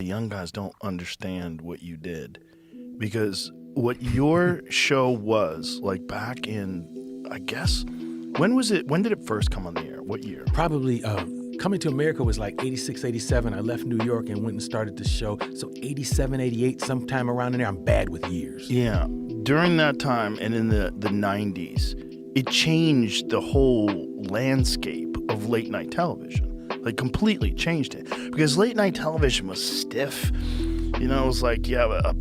young guys don't understand what you did, because what your show was like back in, I guess, when did it first come on the air? What year? Probably Coming to America was like 86, 87. I left New York and went and started the show. So 87, 88, sometime around in there. I'm bad with years. Yeah. During that time and in the 90s, it changed the whole landscape of late night television. Like completely changed it. Because late night television was stiff. You know, it was like, the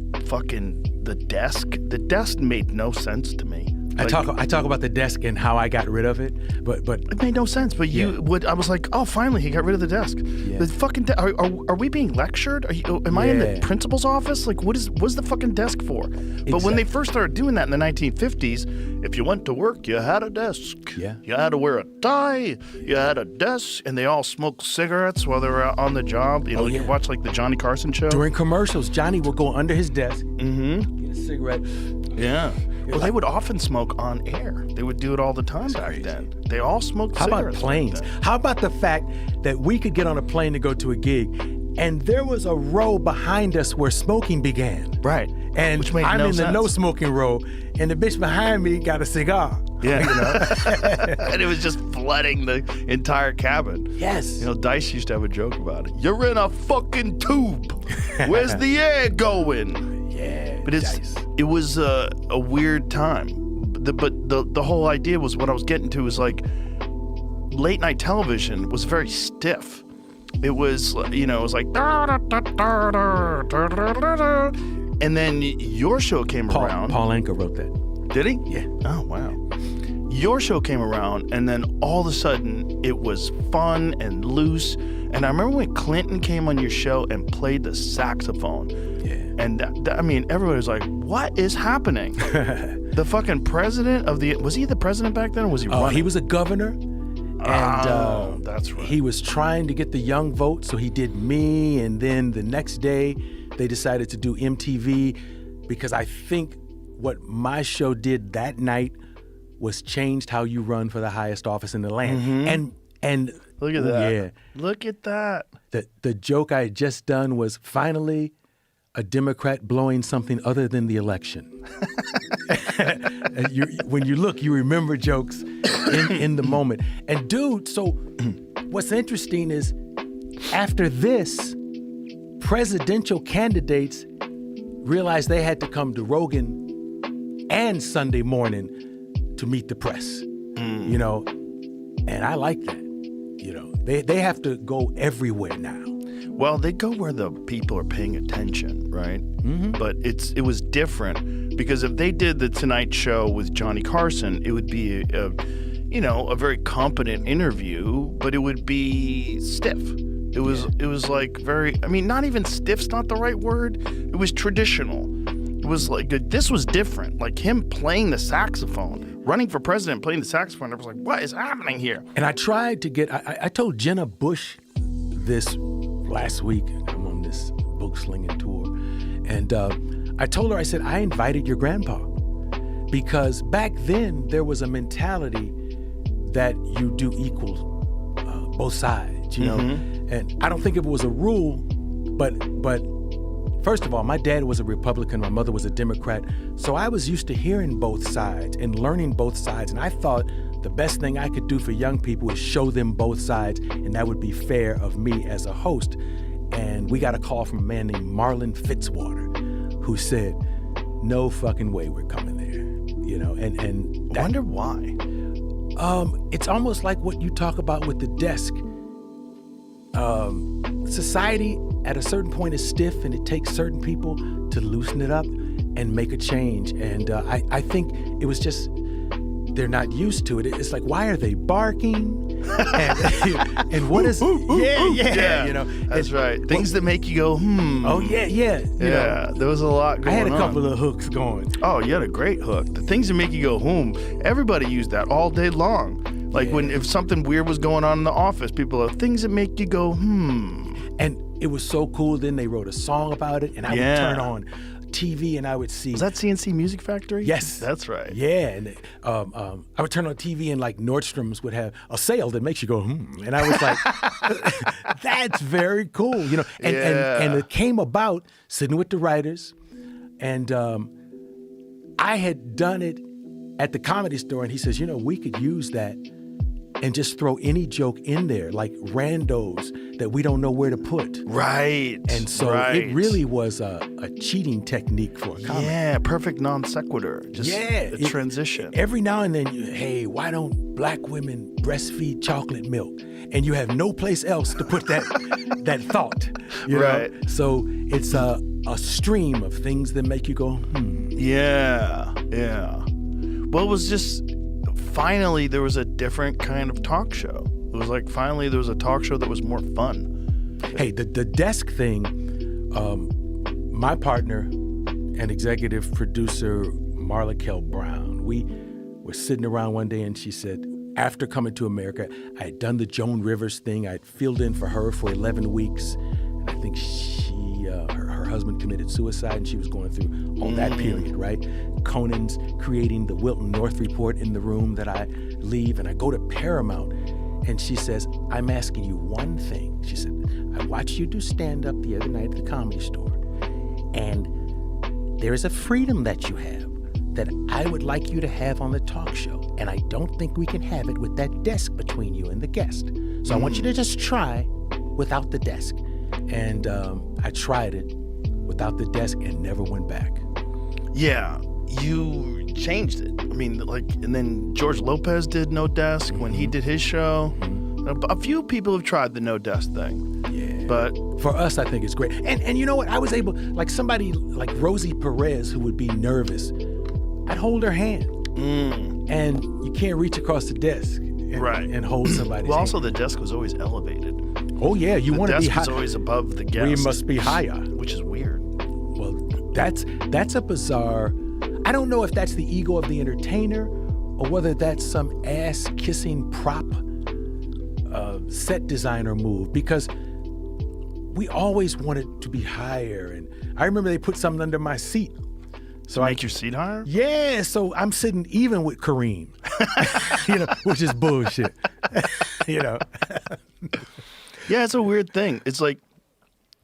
desk. The desk made no sense to me. Like, I talk about the desk and how I got rid of it, but it made no sense. But I was like, oh, finally he got rid of the desk. Yeah. The fucking are we being lectured? Am I in the principal's office? Like, what's the fucking desk for? But when they first started doing that in the 1950s, if you went to work, you had a desk. Yeah. You had to wear a tie. You had a desk, and they all smoked cigarettes while they were on the job. You know, you watch like the Johnny Carson show. During commercials, Johnny would go under his desk, get a cigarette. Yeah. Well, they would often smoke on air. They would do it all the time back then. They all smoked cigarettes. How about planes? How about the fact that we could get on a plane to go to a gig, and there was a row behind us where smoking began. Right. And which made I'm no in sense. the no smoking row, and the bitch behind me got a cigar. Yeah. You know? And it was just flooding the entire cabin. Yes. You know, Dice used to have a joke about it. You're in a fucking tube. Where's the air going? Yeah. But it was a weird time. But the whole idea was, what I was getting to was like, late night television was very stiff. It was, you know, it was like, and then your show came around. Paul Anka wrote that. Did he? Yeah. Oh, wow. Your show came around, and then all of a sudden, it was fun and loose. And I remember when Clinton came on your show and played the saxophone. Yeah. And I mean, everybody was like, what is happening? The fucking president was he the president back then, or was he running? He was a governor. And that's right. He was trying to get the young vote, so he did me, and then the next day they decided to do MTV, because I think what my show did that night was changed how you run for the highest office in the land. Mm-hmm. And look at that. Yeah. Look at that. The joke I had just done was finally a Democrat blowing something other than the election. When you look, you remember jokes in the moment. And dude, so what's interesting is after this, presidential candidates realized they had to come to Rogan and Sunday morning to meet the press, you know, and I like that. You know, they have to go everywhere now. Well, they go where the people are paying attention, right? Mm-hmm. But it was different, because if they did the Tonight Show with Johnny Carson, it would be a very competent interview, but it would be stiff. It was like not even stiff's not the right word. It was traditional. It was like, this was different. Like him playing the saxophone, running for president, playing the saxophone. I was like, what is happening here? And I tried to get, I told Jenna Bush this last week. I'm on this book slinging tour. And I told her, I said, I invited your grandpa. Because back then there was a mentality that you do equal both sides, you know? And I don't think it was a rule, but first of all, my dad was a Republican, my mother was a Democrat, so I was used to hearing both sides and learning both sides, and I thought the best thing I could do for young people is show them both sides, and that would be fair of me as a host. And we got a call from a man named Marlon Fitzwater, who said, no fucking way we're coming there, you know? And I wonder why. It's almost like what you talk about with the desk. Society at a certain point is stiff, and it takes certain people to loosen it up and make a change. And I think it was just, they're not used to it. It's like, why are they barking? And what is, yeah, you know. That's right. Things that make you go, Oh, yeah. You know, there was a lot going on. I had a couple of hooks going. Oh, you had a great hook. The things that make you go, everybody used that all day long. Like if something weird was going on in the office, people are things that make you go, And it was so cool. Then they wrote a song about it, and I would turn on TV and I would see. Was that CNC Music Factory? Yes. That's right. Yeah, and I would turn on TV and like Nordstrom's would have a sale that makes you go, and I was like, that's very cool, you know. And it came about sitting with the writers, and I had done it at the Comedy Store, and he says, you know, we could use that and just throw any joke in there, like randos that we don't know where to put. Right. And so it really was a cheating technique for a comic. Yeah, perfect non sequitur. Just a transition. Every now and then, hey, why don't black women breastfeed chocolate milk? And you have no place else to put that thought. You know? So it's a stream of things that make you go, Yeah. Well, it was just, finally there was a different kind of talk show. It was like finally there was a talk show that was more fun. Hey, the desk thing, my partner and executive producer Marla Kell Brown, we were sitting around one day and she said, after coming to America, I had done the Joan Rivers thing. I'd filled in for her for 11 weeks. And I think her husband committed suicide and she was going through all that period, right? Conan's creating the Wilton North Report in the room that I leave, and I go to Paramount, and she says, I'm asking you one thing. She said, I watched you do stand-up the other night at the Comedy Store, and there is a freedom that you have that I would like you to have on the talk show, and I don't think we can have it with that desk between you and the guest. So I want you to just try without the desk. And I tried it without the desk and never went back. Yeah, you changed it. I mean, and then George Lopez did no desk when he did his show. A few people have tried the no desk thing. Yeah. But for us, I think it's great. And you know what? I was able, like somebody like Rosie Perez who would be nervous, I'd hold her hand. And you can't reach across the desk and hold somebody's hand. Well, also the desk was always elevated. Oh, yeah, you want to be high. The desk was always above the guest. We must be higher. Which is weird. Well, that's a bizarre, I don't know if that's the ego of the entertainer or whether that's some ass-kissing prop set designer move, because we always wanted to be higher. And I remember they put something under my seat. So make your seat higher? Yeah, so I'm sitting even with Kareem, you know, which is bullshit, you know. Yeah, it's a weird thing. It's like,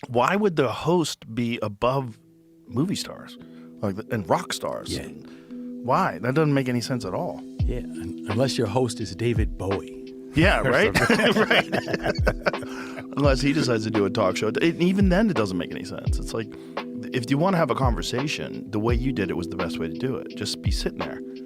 why would the host be above movie stars and rock stars? Yeah. Why? That doesn't make any sense at all. Yeah, unless your host is David Bowie. Yeah, right? Right. Unless he decides to do a talk show. Even then, it doesn't make any sense. It's like, if you want to have a conversation, the way you did it was the best way to do it. Just be sitting there.